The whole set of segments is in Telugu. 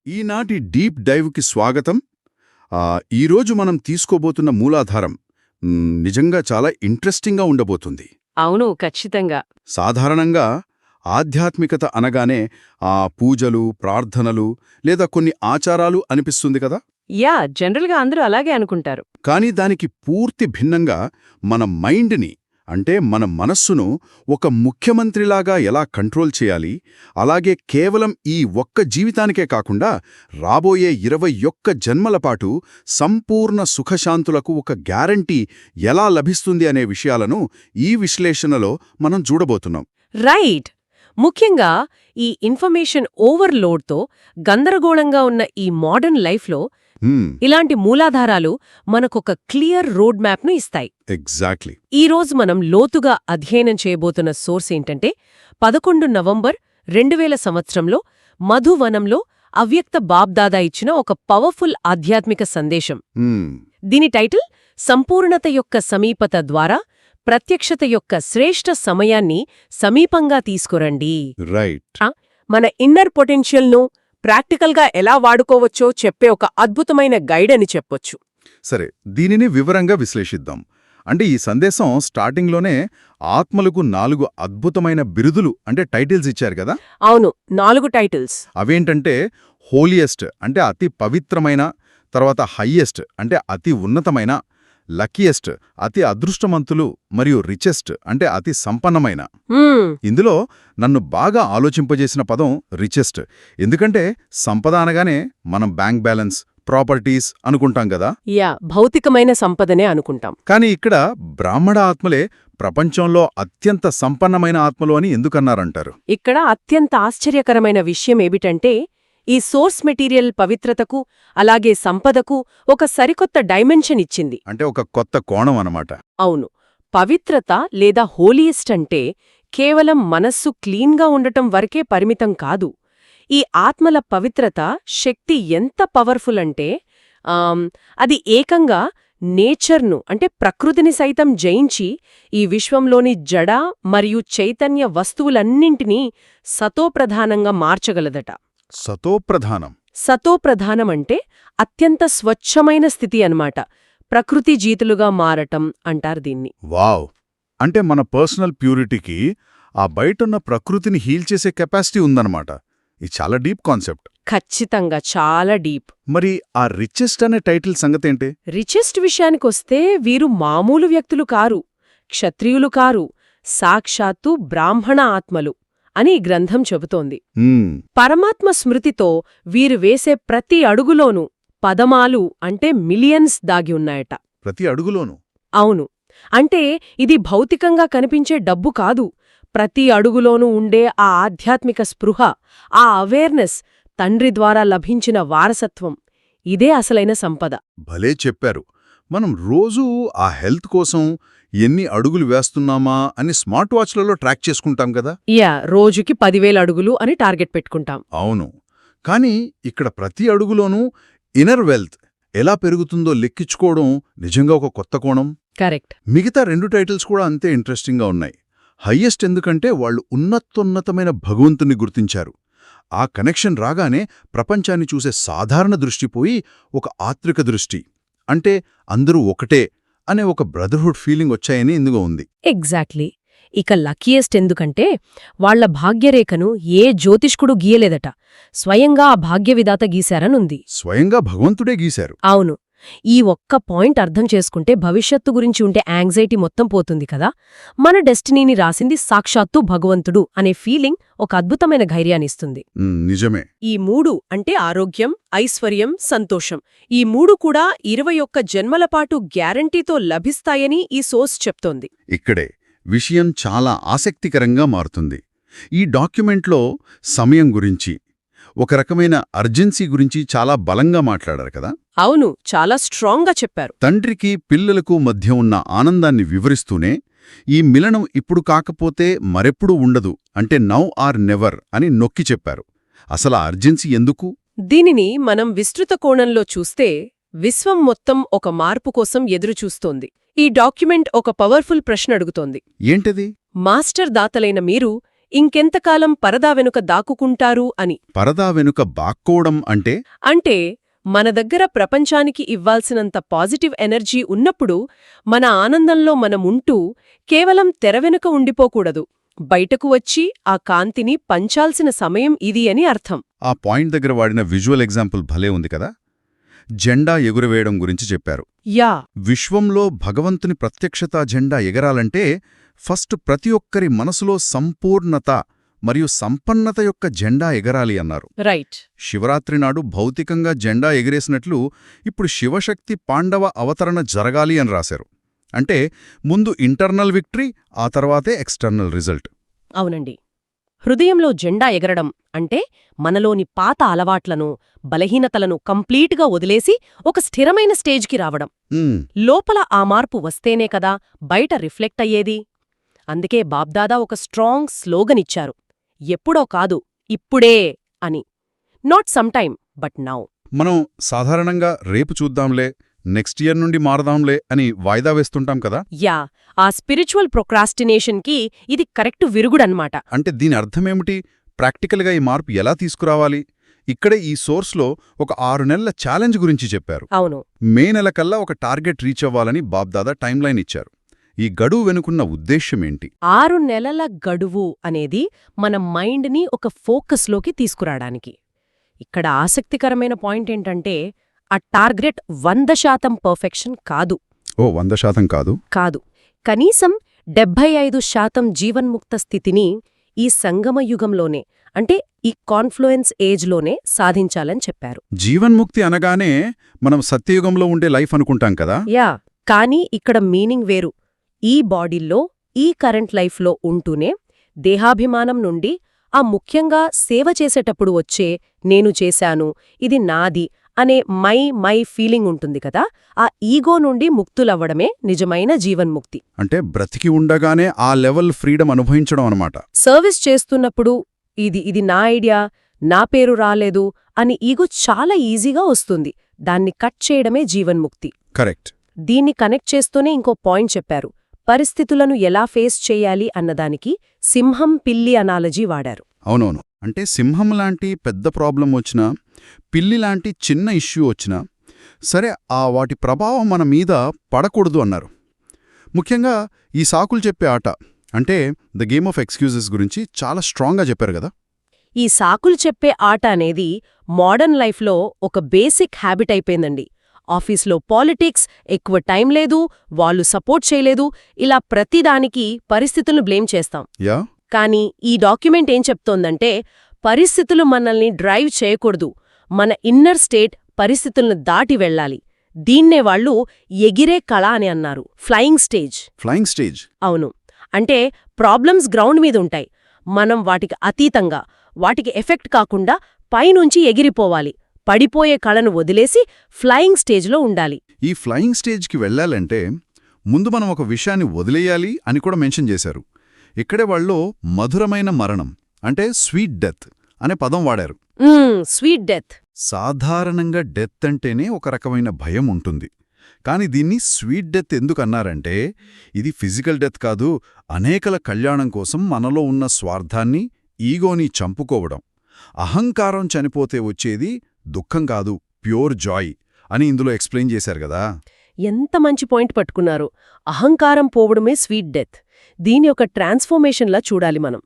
ఈనాటి డీప్ డైవ్కి స్వాగతం. ఈరోజు మనం తీసుకోబోతున్న మూలాధారం నిజంగా చాలా ఇంట్రెస్టింగ్గా ఉండబోతుంది. అవును, ఖచ్చితంగా. సాధారణంగా ఆధ్యాత్మికత అనగానే పూజలు, ప్రార్థనలు లేదా కొన్ని ఆచారాలు అనిపిస్తుంది కదా. జనరల్గా అందరూ అలాగే అనుకుంటారు. కానీ దానికి పూర్తి భిన్నంగా మన మైండ్ని, అంటే మన మనస్సును ఒక ముఖ్యమంత్రిలాగా ఎలా కంట్రోల్ చేయాలి, అలాగే కేవలం ఈ ఒక్క జీవితానికే కాకుండా రాబోయే 21 జన్మల పాటు సంపూర్ణ సుఖశాంతులకు ఒక గ్యారంటీ ఎలా లభిస్తుంది అనే విషయాలను ఈ విశ్లేషణలో మనం చూడబోతున్నాం. రైట్. ముఖ్యంగా ఈ ఇన్ఫర్మేషన్ ఓవర్లోడ్తో గందరగోళంగా ఉన్న ఈ మోడర్న్ లైఫ్లో ఇలాంటి మూలాధారాలు మనకొక క్లియర్ రోడ్ మ్యాప్ను ఇస్తాయి. ఎగ్జాక్ట్లీ. ఈరోజు మనం లోతుగా అధ్యయనం చేయబోతున్న సోర్స్ ఏంటంటే 11 నవంబర్ 2000 సంవత్సరంలో మధువనంలో అవ్యక్త బాబ్దాదా ఇచ్చిన ఒక పవర్ఫుల్ ఆధ్యాత్మిక సందేశం. దీని టైటిల్ సంపూర్ణత యొక్క సమీపత ద్వారా ప్రత్యక్షత యొక్క శ్రేష్ఠ సమయాన్ని సమీపంగా తీసుకురండి. రైట్. మన ఇన్నర్ పొటెన్షియల్ను ప్రాక్టికల్గా ఎలా వాడుకోవచ్చో చెప్పే ఒక అద్భుతమైన గైడ్ అని చెప్పొచ్చు. సరే, దీనిని వివరంగా విశ్లేషిద్దాం. అంటే ఈ సందేశం స్టార్టింగ్లోనే ఆత్మలకు 4 అద్భుతమైన బిరుదులు, అంటే టైటిల్స్ ఇచ్చారు కదా. అవును, 4 టైటిల్స్. అవేంటంటే హోలియెస్ట్ అంటే అతి పవిత్రమైన, తర్వాత హయ్యెస్ట్ అంటే అతి ఉన్నతమైన, లక్కీయెస్ట్ అతి అదృష్టవంతులు, మరియు రిచెస్ట్ అంటే అతి సంపన్నమైన. ఇందులో నన్ను బాగా ఆలోచింపజేసిన పదం రిచెస్ట్. ఎందుకంటే సంపద అనగానే మనం బ్యాంక్ బ్యాలెన్స్, ప్రాపర్టీస్ అనుకుంటాం కదా. భౌతికమైన సంపదనే అనుకుంటాం. కానీ ఇక్కడ బ్రాహ్మణ ఆత్మలే ప్రపంచంలో అత్యంత సంపన్నమైన ఆత్మలు అని ఎందుకన్నారంటారు? ఇక్కడ అత్యంత ఆశ్చర్యకరమైన విషయం ఏమిటంటే ఈ సోర్స్ మెటీరియల్ పవిత్రతకు అలాగే సంపదకు ఒక సరికొత్త డైమెన్షన్ ఇచ్చింది. అంటే ఒక కొత్త కోణం అన్నమాట. అవును. పవిత్రత లేదా హోలియెస్ట్ అంటే కేవలం మనస్సు క్లీన్గా ఉండటం వరకే పరిమితం కాదు. ఈ ఆత్మల పవిత్రత శక్తి ఎంత పవర్ఫుల్ అంటే అది ఏకంగా నేచర్ను, అంటే ప్రకృతిని సైతం జయించి ఈ విశ్వంలోని జడ మరియు చైతన్య వస్తువులన్నింటినీ సతోప్రధానంగా మార్చగలదట. సతోప్రధానమంటే అత్యంత స్వచ్ఛమైన స్థితి అన్నమాట. ప్రకృతి జీతులుగా మారటం అంటారు దీన్ని. వావ్! అంటే మన పర్సనల్ ప్యూరిటీకి ఆ బయటున్న ప్రకృతిని హీల్ చేసే కెపాసిటీ ఉందన్నమాట. ఇది చాలా డీప్ కాన్సెప్ట్. ఖచ్చితంగా చాలా డీప్. మరి ఆ రిచెస్ట్ అనే టైటిల్ సంగతేంటి? రిచెస్ట్ విషయానికొస్తే వీరు మామూలు వ్యక్తులు కారు, క్షత్రియులు కారు, సాక్షాత్తు బ్రాహ్మణ ఆత్మలు అని ఈ గ్రంథం చెబుతోంది. పరమాత్మ స్మృతితో వీరు వేసే ప్రతి అడుగులోనూ పదమాలు, అంటే మిలియన్స్ దాగి ఉన్నాయట. ప్రతి అడుగులోనూ? అవును. అంటే ఇది భౌతికంగా కనిపించే డబ్బు కాదు. ప్రతి అడుగులోనూ ఉండే ఆ ఆధ్యాత్మిక స్పృహ, ఆ అవేర్నెస్, తండ్రి ద్వారా లభించిన వారసత్వం, ఇదే అసలైన సంపద. భలే చెప్పారు. మనం రోజూ ఆ హెల్త్ కోసం ఎన్ని అడుగులు వేస్తున్నామా అని స్మార్ట్ వాచ్లలో ట్రాక్ చేసుకుంటాం కదా. రోజుకి 10,000 అడుగులు అని టార్గెట్ పెట్టుకుంటాం. అవును. కానీ ఇక్కడ ప్రతి అడుగులోనూ ఇన్నర్ వెల్త్ ఎలా పెరుగుతుందో లెక్కించుకోవడం నిజంగా ఒక కొత్త కోణం. కరెక్ట్. మిగతా 2 టైటిల్స్ కూడా అంతే ఇంట్రెస్టింగ్గా ఉన్నాయి. హయ్యెస్ట్ ఎందుకంటే వాళ్ళు ఉన్నతోన్నతమైన భగవంతుని గుర్తించారు. ఆ కనెక్షన్ రాగానే ప్రపంచాన్ని చూసే సాధారణ దృష్టి పోయి ఒక ఆత్రిక దృష్టి, అంటే అందరూ ఒకటే అనే ఒక బ్రదర్హుడ్ ఫీలింగ్ వచ్చాయని ఇందులో ఉంది. ఎగ్జాక్ట్లీ. ఇక లక్కీయెస్ట్ ఎందుకంటే వాళ్ల భాగ్యరేఖను ఏ జ్యోతిష్కుడు గీయలేదట, స్వయంగా ఆ భాగ్యవిధాత గీశారనుంది. స్వయంగా భగవంతుడే గీశారు. అవును. ఈ ఒక్క పాయింట్ అర్థం చేసుకుంటే భవిష్యత్తు గురించి ఉంటే యాంగ్జైటీ మొత్తం పోతుంది కదా. మన డెస్టినీని రాసింది సాక్షాత్తు భగవంతుడు అనే ఫీలింగ్ ఒక అద్భుతమైన ధైర్యాన్నిస్తుంది. నిజమే. ఈ 3 అంటే ఆరోగ్యం, ఐశ్వర్యం, సంతోషం, ఈ 3 కూడా 21 జన్మలపాటు గ్యారంటీతో లభిస్తాయని ఈ సోర్స్ చెప్తోంది. ఇక్కడే విషయం చాలా ఆసక్తికరంగా మారుతుంది. ఈ డాక్యుమెంట్లో సమయం గురించి, ఒక రకమైన అర్జెన్సీ గురించి చాలా బలంగా మాట్లాడారు కదా. అవును, చాలా స్ట్రాంగ్గా చెప్పారు. తండ్రికి పిల్లలకు మధ్య ఉన్న ఆనందాన్ని వివరిస్తూనే ఈ మిలనం ఇప్పుడు కాకపోతే మరెప్పుడూ ఉండదు, అంటే నౌ ఆర్ నెవర్ అని నొక్కి చెప్పారు. అసలు అర్జెన్సీ ఎందుకు? దీనిని మనం విస్తృత కోణంలో చూస్తే విశ్వం మొత్తం ఒక మార్పు కోసం ఎదురుచూస్తోంది. ఈ డాక్యుమెంట్ ఒక పవర్ఫుల్ ప్రశ్న అడుగుతోంది. ఏంటది? మాస్టర్ దాతలైన మీరు ఇంకెంతకాలం పరదా వెనుక దాక్కుకుంటారు అని. పరదా వెనుక బాక్కోవడం అంటే అంటే మన దగ్గర ప్రపంచానికి ఇవ్వాల్సినంత పాజిటివ్ ఎనర్జీ ఉన్నప్పుడు మన ఆనందంలో మనముంటూ కేవలం తెర వెనుక ఉండిపోకూడదు. బయటకు వచ్చి ఆ కాంతిని పంచాల్సిన సమయం ఇది అని అర్థం. ఆ పాయింట్ దగ్గర వాడిన విజువల్ ఎగ్జాంపుల్ భలే ఉంది కదా. జెండా ఎగురవేయడం గురించి చెప్పారు. యా విశ్వంలో భగవంతుని ప్రత్యక్షతా జెండా ఎగరాలంటే ఫస్ట్ ప్రతి ఒక్కరి మనసులో సంపూర్ణత మరియు సంపన్నత యొక్క జెండా ఎగరాలి అన్నారు. రైట్. శివరాత్రి నాడు భౌతికంగా జెండా ఎగిరేసినట్లు ఇప్పుడు శివశక్తి పాండవ అవతరణ జరగాలి అని రాశారు. అంటే ముందు ఇంటర్నల్ విక్టరీ, ఆ తర్వాతే ఎక్స్టర్నల్ రిజల్ట్. అవునండి. హృదయంలో జెండా ఎగరడం అంటే మనలోని పాత అలవాట్లను, బలహీనతలను కంప్లీట్గా వదిలేసి ఒక స్థిరమైన స్టేజ్కి రావడం. లోపల ఆ మార్పు వస్తేనే కదా బయట రిఫ్లెక్ట్ అయ్యేది. అందుకే బాబ్దాదా ఒక స్ట్రాంగ్ స్లోగన్ ఇచ్చారు, ఎప్పుడో కాదు ఇప్పుడే అని. Not sometime but now. మనం సాధారణంగా రేపు చూద్దాంలే, నెక్స్ట్ ఇయర్ నుండి మారదాంలే అని వాయిదా వేస్తుంటాం కదా. యా, ఆ స్పిరిచువల్ ప్రొక్రాస్టినేషన్కి ఇది కరెక్టు విరుగుడన్మాట. అంటే దీని అర్థమేమిటి? ప్రాక్టికల్గా ఈ మార్పు ఎలా తీసుకురావాలి? ఇక్కడే ఈ సోర్స్లో ఒక 6 నెలల ఛాలెంజ్ గురించి చెప్పారు. అవును. మే నెల కల్లా ఒక టార్గెట్ రీచ్ అవ్వాలని బాబ్దాదా టైమ్లైన్ ఇచ్చారు. ఈ గడువు వెనుకున్న ఉద్దేశ్యమేంటి? 6 నెలల గడువు అనేది మన మైండ్ని ఒక ఫోకస్లోకి తీసుకురావడానికి. ఇక్కడ ఆసక్తికరమైన పాయింట్ ఏంటంటే ఆ టార్గెట్ 100% పర్ఫెక్షన్ కాదు. 100% కాదు. కనీసం 75% జీవన్ముక్త స్థితిని ఈ సంగమయుగంలోనే, అంటే ఈ కాన్ఫ్లుయెన్స్ ఏజ్లోనే సాధించాలని చెప్పారు. జీవన్ముక్తి అనగానే మనం సత్యయుగంలో ఉండే లైఫ్ అనుకుంటాం కదా. యా, కానీ ఇక్కడ మీనింగ్ వేరు. ఈ బాడీల్లో, ఈ కరెంట్ లైఫ్లో ఉంటూనే దేహాభిమానం నుండి, ఆ ముఖ్యంగా సేవ చేసేటప్పుడు వచ్చే నేను చేశాను, ఇది నాది అనే మై ఫీలింగ్ ఉంటుంది కదా, ఆ ఈగో నుండి ముక్తులవ్వడమే నిజమైన జీవన్ముక్తి. అంటే బ్రతికి ఉండగానే ఆ లెవెల్ ఫ్రీడమ్ అనుభవించడం అనమాట. సర్వీస్ చేస్తున్నప్పుడు ఇది నా ఐడియా, నా పేరు రాలేదు అని ఈగో చాలా ఈజీగా వస్తుంది. దాన్ని కట్ చేయడమే జీవన్ముక్తి. కరెక్ట్. దీన్ని కనెక్ట్ చేస్తూనే ఇంకో పాయింట్ చెప్పారు. పరిస్థితులను ఎలా ఫేస్ చేయాలి అన్నదానికి సింహం పిల్లి అనాలజీ వాడారు. అవునవును. అంటే సింహం లాంటి పెద్ద ప్రాబ్లం వచ్చినా, పిల్లి లాంటి చిన్న ఇష్యూ వచ్చినా సరే, వాటి ప్రభావం మన మీద పడకూడదు అన్నారు. ముఖ్యంగా ఈ సాకులు చెప్పే ఆట అంటే ద గేమ్ ఆఫ్ ఎక్స్క్యూజెస్ గురించి చాలా స్ట్రాంగ్గా చెప్పారు కదా. ఈ సాకులు చెప్పే ఆట అనేది మోడర్న్ లైఫ్లో ఒక బేసిక్ హ్యాబిట్ అయిపోయిందండి. ఆఫీస్లో పాలిటిక్స్, ఎక్కువ టైం లేదు, వాళ్ళు సపోర్ట్ చేయలేదు, ఇలా ప్రతిదానికి పరిస్థితులను బ్లేమ్ చేస్తాం. యా. కానీ ఈ డాక్యుమెంట్ ఏం చెప్తోందంటే పరిస్థితులు మనల్ని డ్రైవ్ చేయకూడదు, మన ఇన్నర్ స్టేట్ పరిస్థితులను దాటి వెళ్ళాలి. దీన్నే వాళ్ళు ఎగిరే కళ అని అన్నారు. Flying stage. Flying stage. అవును. అంటే ప్రాబ్లమ్స్ గ్రౌండ్ మీదుంటాయి, మనం వాటికి అతీతంగా, వాటికి ఎఫెక్ట్ కాకుండా పైనుంచి ఎగిరిపోవాలి. పడిపోయే కళను వదిలేసి ఫ్లయింగ్ స్టేజ్లో ఉండాలి. ఈ ఫ్లయింగ్ స్టేజ్కి వెళ్ళాలంటే ముందు మనం ఒక విషయాన్ని వదిలేయాలి అని కూడా మెన్షన్ చేశారు. ఇక్కడే వాళ్ళు మధురమైన మరణం అంటే స్వీట్ డెత్ అనే పదం వాడారు. Sweet death. సాధారణంగా డెత్ అంటేనే ఒక రకమైన భయం ఉంటుంది. కాని దీన్ని స్వీట్ డెత్ ఎందుకన్నారంటే ఇది ఫిజికల్ డెత్ కాదు, అనేకల కళ్యాణం కోసం మనలో ఉన్న స్వార్థాన్ని, ఈగోని చంపుకోవడం. అహంకారం చనిపోతే వచ్చేది దుఃఖం కాదు, ప్యూర్ జాయ్ అని ఇందులో ఎక్స్ప్లెయిన్ చేశారు కదా. ఎంత మంచి పాయింట్ పట్టుకున్నారు. అహంకారం పోవడమే స్వీట్ డెత్. దీని ఒక ట్రాన్స్ఫర్మేషన్లా చూడాలి మనం.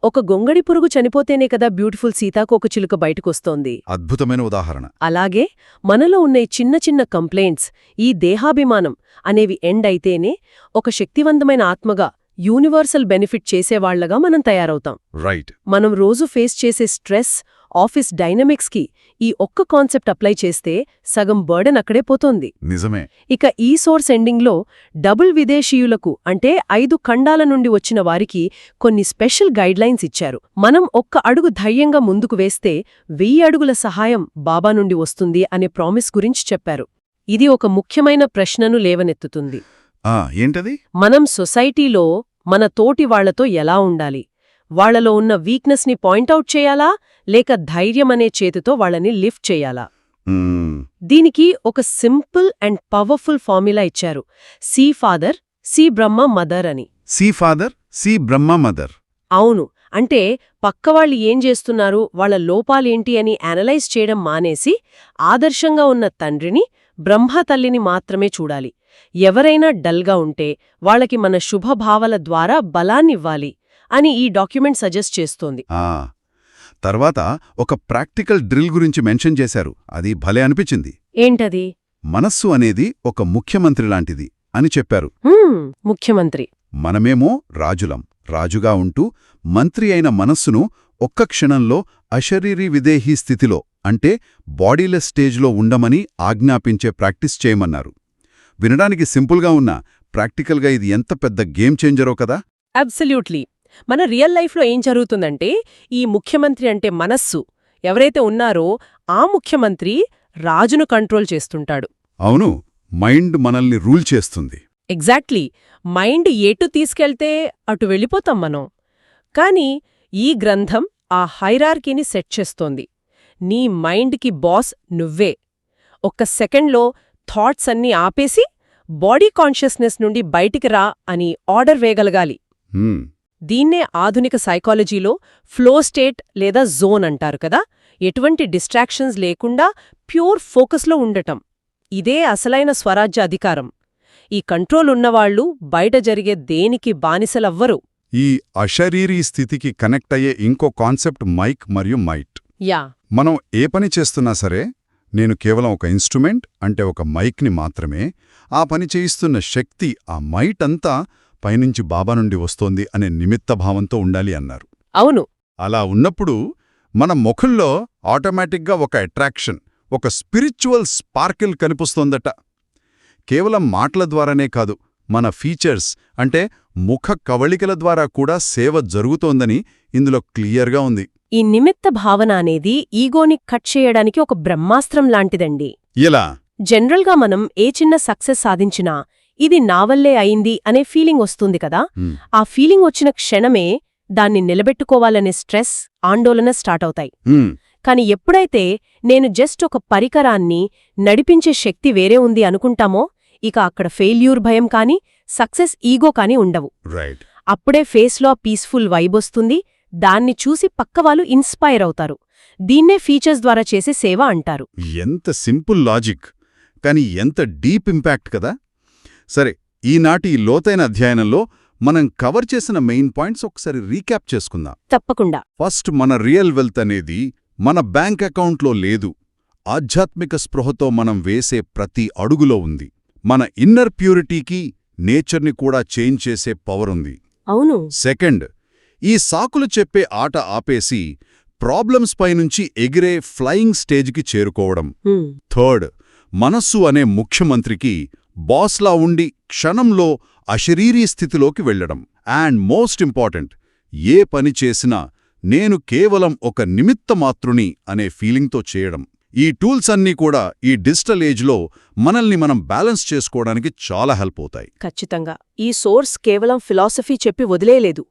ఒక గొంగడి పురుగు చనిపోతేనే కదా బ్యూటిఫుల్ సీతాకోకచిలుక బయటకొస్తోంది. అద్భుతమైన ఉదాహరణ. అలాగే మనలో ఉన్న ఈ చిన్న చిన్న కంప్లైంట్స్, ఈ దేహాభిమానం అనేవి ఎండ్ అయితేనే ఒక శక్తివంతమైన ఆత్మగా, యూనివర్సల్ బెనిఫిట్ చేసేవాళ్లగా మనం తయారవుతాం. రైట్. మనం రోజు ఫేస్ చేసే స్ట్రెస్, ఆఫీస్ డైనమిక్స్కి ఈ ఒక్క కాన్సెప్ట్ అప్లై చేస్తే సగం బర్డెన్ అక్కడే పోతోంది. నిజమే. ఇక ఈ సోర్స్ ఎండింగ్లో డబుల్ విదేశీయులకు అంటే 5 ఖండాల నుండి వచ్చిన వారికి కొన్ని స్పెషల్ గైడ్లైన్స్ ఇచ్చారు. మనం ఒక్క అడుగు ధైర్యంగా ముందుకు వేస్తే 1000 అడుగుల సహాయం బాబా నుండి వస్తుంది అనే ప్రామిస్ గురించి చెప్పారు. ఇది ఒక ముఖ్యమైన ప్రశ్నను లేవనెత్తుతుంది. ఏంటది? మనం సొసైటీలో మన తోటి వాళ్లతో ఎలా ఉండాలి? వాళ్లలో ఉన్న వీక్నెస్ని పాయింట్అవుట్ చేయాలా, లేక ధైర్యమనే చేతితో వాళ్ళని లిఫ్ట్ చేయాలా? దీనికి ఒక సింపుల్ అండ్ పవర్ఫుల్ ఫార్ములా ఇచ్చారు. సీ ఫాదర్, సీ బ్రహ్మ మదర్ అని. సీ ఫాదర్, సీ బ్రహ్మ మదర్. అవును. అంటే పక్కవాళ్ళు ఏం చేస్తున్నారు, వాళ్ళ లోపాలేంటి అని అనలైజ్ చేయడం మానేసి ఆదర్శంగా ఉన్న తండ్రిని, బ్రహ్మ తల్లిని మాత్రమే చూడాలి. ఎవరైనా డల్గా ఉంటే వాళ్ళకి మన శుభభావల ద్వారా బలాన్నివ్వాలి అని ఈ డాక్యుమెంట్ సజెస్ట్ చేస్తోంది. తర్వాత ఒక ప్రాక్టికల్ డ్రిల్ గురించి మెన్షన్ చేశారు. అది భలే అనిపించింది. ఏంటది? మనస్సు అనేది ఒక ముఖ్యమంత్రి లాంటిది అని చెప్పారు. ముఖ్యమంత్రి. మనమేమో రాజులం. రాజుగా ఉంటూ మంత్రి అయిన మనస్సును ఒక్క క్షణంలో అశరీరీ విదేహీ స్థితిలో, అంటే బాడీలెస్ స్టేజ్లో ఉండమని ఆజ్ఞాపించే ప్రాక్టీస్ చేయమన్నారు. వినడానికి సింపుల్గా ఉన్నా ప్రాక్టికల్గా ఇది ఎంత పెద్ద గేమ్ చేంజరో కదా. అబ్సల్యూట్లీ. మన రియల్ లైఫ్లో ఏం జరుగుతుందంటే, ఈ ముఖ్యమంత్రి అంటే మనస్సు ఎవరైతే ఉన్నారో ఆ ముఖ్యమంత్రి రాజును కంట్రోల్ చేస్తుంటాడు. అవును, మైండ్ మనల్ని రూల్ చేస్తుంది. ఎగ్జాక్ట్లీ. మైండ్ ఎటు తీసుకెళ్తే అటు వెళ్ళిపోతాం మనం. కాని ఈ గ్రంథం ఆ హైరార్కీని సెట్ చేస్తోంది. నీ మైండ్కి బాస్ నువ్వే. ఒక్క సెకండ్లో థాట్స్ అన్నీ ఆపేసి బాడీ కాన్షియస్నెస్ నుండి బయటికి రా అని ఆర్డర్ వేయగలగాలి. దీన్నే ఆధునిక సైకాలజీలో ఫ్లో స్టేట్ లేదా జోన్ అంటారు కదా. ఎటువంటి డిస్ట్రాక్షన్స్ లేకుండా ప్యూర్ ఫోకస్లో ఉండటం. ఇదే అసలైన స్వరాజ్య అధికారం. ఈ కంట్రోల్ ఉన్నవాళ్లు బయట జరిగే దేనికి బానిసలవ్వరు. ఈ అశరీరీ స్థితికి కనెక్ట్ అయ్యే ఇంకో కాన్సెప్ట్ మైక్ మరియు మైట్. యా. మనం ఏ పని చేస్తున్నా సరే, నేను కేవలం ఒక ఇన్స్ట్రుమెంట్, అంటే ఒక మైక్ని మాత్రమే. ఆ పని చేయిస్తున్న శక్తి, ఆ మైట్ అంతా పైనుంచి బాబా నుండి వస్తోంది అనే నిమిత్త భావంతో ఉండాలి అన్నారు. అవును. అలా ఉన్నప్పుడు మన ముఖంలో ఆటోమేటిక్గా ఒక అట్రాక్షన్, ఒక స్పిరిచువల్ స్పార్కిల్ కనిపిస్తోందట. కేవలం మాటల ద్వారానే కాదు, మన ఫీచర్స్ అంటే ముఖ కవళికల ద్వారా కూడా సేవ జరుగుతోందని ఇందులో క్లియర్గా ఉంది. ఈ నిమిత్త భావన అనేది ఈగోని కట్ చేయడానికి ఒక బ్రహ్మాస్త్రం లాంటిదండి. ఎలా? జనరల్గా మనం ఏ చిన్న సక్సెస్ సాధించినా ఇది నా వల్లే అయింది అనే ఫీలింగ్ వస్తుంది కదా. ఆ ఫీలింగ్ వచ్చిన క్షణమే దాన్ని నిలబెట్టుకోవాలనే స్ట్రెస్, ఆందోళన స్టార్ట్ అవుతాయి. కాని ఎప్పుడైతే నేను జస్ట్ ఒక పరికరాన్ని, నడిపించే శక్తి వేరే ఉంది అనుకుంటామో, ఇక అక్కడ ఫెయిల్యూర్ భయం కాని, సక్సెస్ ఈగో కాని ఉండవు. అప్పుడే ఫేస్లో పీస్ఫుల్ వైబొస్తుంది. దాన్ని చూసి పక్కవాళ్ళు ఇన్స్పైర్ అవుతారు. దీన్నే ఫీచర్స్ ద్వారా చేసే సేవ అంటారు. ఎంత సింపుల్ లాజిక్, కాని ఎంత డీప్ ఇంపాక్ట్ కదా. సరే, ఈనాటి ఈ లోతైన అధ్యయనంలో మనం కవర్ చేసిన మెయిన్ పాయింట్స్ ఒకసారి రీక్యాప్ చేసుకుందాం. తప్పకుండా. ఫస్ట్, మన రియల్ వెల్త్ అనేది మన బ్యాంక్ అకౌంట్లో లేదు. ఆధ్యాత్మిక స్పృహతో మనం వేసే ప్రతి అడుగులో ఉంది. మన ఇన్నర్ ప్యూరిటీకి, నేచర్ని కూడా చేంజ్ చేసే పవర్ ఉంది. అవును. సెకండ్, ఈ సాకులు చెప్పే ఆట ఆపేసి ప్రాబ్లమ్స్ పైనుంచి ఎగిరే ఫ్లయింగ్ స్టేజ్కి చేరుకోవడం. థర్డ్, మనస్సు అనే ముఖ్యమంత్రికి బాస్లా ఉండి క్షణంలో అశరీరీ స్థితిలోకి వెళ్లడం. అండ్ మోస్ట్ ఇంపార్టెంట్, ఏ పని చేసినా నేను కేవలం ఒక నిమిత్తమాత్రుని అనే ఫీలింగ్తో చేయడం. ఈ టూల్స్ అన్నీ కూడా ఈ డిజిటల్ ఏజ్లో మనల్ని మనం బ్యాలెన్స్ చేసుకోవడానికి చాలా హెల్ప్ అవుతాయి. ఖచ్చితంగా. ఈ సోర్స్ కేవలం ఫిలాసఫీ చెప్పి వదిలేలేదు.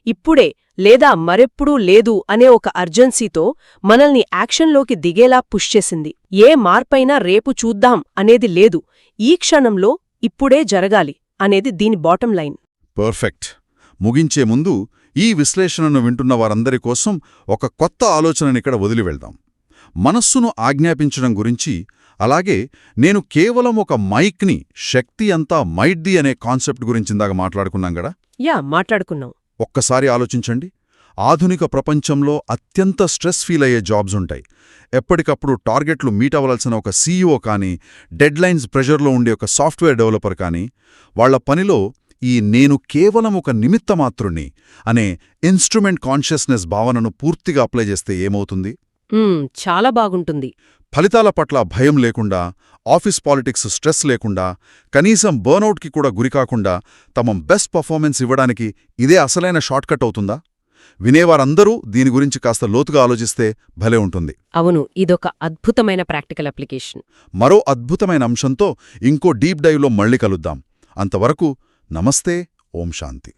ఇప్పుడే లేదా మరెప్పుడూ లేదు అనే ఒక అర్జెన్సీతో మనల్ని యాక్షన్లోకి దిగేలా పుష్ చేసింది. ఏ మార్పైనా రేపు చూద్దాం అనేది లేదు. ఈ క్షణంలో ఇప్పుడే జరగాలి అనేది దీని బాటం లైన్. పర్ఫెక్ట్. ముగించే ముందు ఈ విశ్లేషణను వింటున్న వారందరి కోసం ఒక కొత్త ఆలోచననిక్కడ వదిలి వెళ్దాం. మనస్సును ఆజ్ఞాపించడం గురించి, అలాగే నేను కేవలం ఒక మైక్ని, శక్తి అంతా మైట్ది అనే కాన్సెప్ట్ గురించిందాక మాట్లాడుకున్నాం గదా. మాట్లాడుకున్నాం. ఒక్కసారి ఆలోచించండి. ఆధునిక ప్రపంచంలో అత్యంత స్ట్రెస్ ఫీల్ అయ్యే జాబ్స్ ఉంటాయి. ఎప్పటికప్పుడు టార్గెట్లు మీట్ అవ్వాల్సిన ఒక సీఈఓ కానీ, డెడ్లైన్స్ ప్రెషర్లో ఉండే ఒక సాఫ్ట్వేర్ డెవలపర్ కానీ, వాళ్ల పనిలో ఈ నేను కేవలం ఒక నిమిత్తమాత్రుణ్ణి అనే ఇన్స్ట్రుమెంట్ కాన్షియస్నెస్ భావనను పూర్తిగా అప్లై చేస్తే ఏమవుతుంది? చాలా బాగుంటుంది. ఫలితాల పట్ల భయం లేకుండా, ఆఫీస్ పాలిటిక్స్ స్ట్రెస్ లేకుండా, కనీసం బర్నౌట్కి కూడా గురికాకుండా తమ బెస్ట్ పర్ఫార్మెన్స్ ఇవ్వడానికి ఇదే అసలైన షార్ట్కట్ అవుతుందా? వినేవారందరూ దీని గురించి కాస్త లోతుగా ఆలోచిస్తే భలే ఉంటుంది. అవును, ఇదొక అద్భుతమైన ప్రాక్టికల్ అప్లికేషన్. మరో అద్భుతమైన అంశంతో ఇంకో డీప్ డైవ్లో మళ్ళీ కలుద్దాం. అంతవరకు నమస్తే. ఓం శాంతి.